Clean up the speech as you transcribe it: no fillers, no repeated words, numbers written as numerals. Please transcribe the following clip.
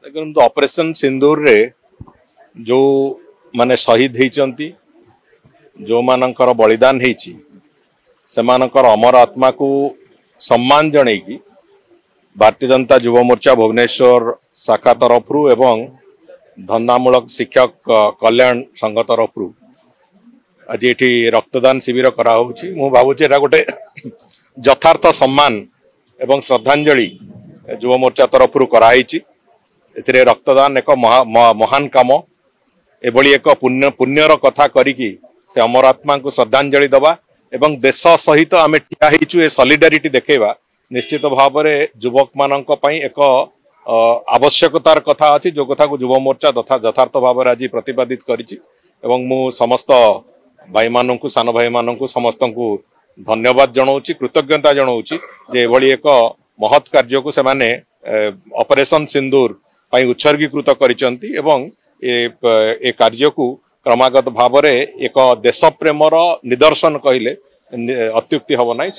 देखो ऑपरेशन सिंदूर रे जो माने शहीद होती जो मानकर बलिदान होती से मानकर अमर आत्मा को सम्मान जनईकी भारतीय जनता युव मोर्चा भुवनेश्वर शाखा तरफ एवं धंदामूलक शिक्षक कल्याण संघ तरफ आज ये रक्तदान शिविर कराऊँगी मु भावुँ एटा गोटे यथार्थ सम्मान एवं श्रद्धांजलि युव मोर्चा तरफ कराई रक्तदान एक महान काम एभली एक पुण्यर कथा करिकी से अमर आत्मा को श्रद्धांजलि दबा एवं देश सहित आम ठिया होइछु सॉलिडारिटी देखैबा निश्चित भाव में युवक मानक पई एक आवश्यकतार कथा अछि जो कथा को युव मोर्चा तथा यथार्थ भाव में आज प्रतिपादित करिछि एवं मु समस्त भाई मानकु सान भाई मानकु समस्त को धन्यवाद जनाऊँगी कृतज्ञता जनाऊँगी जे एभली एक महत् कार्य को सेमाने ऑपरेशन सिंदूर पई उत्सर्गीकृत करिसंती एवं ए कार्य को क्रमागत भाव में एक देश प्रेमर निदर्शन कहले अत्युक्ति हब नहीं।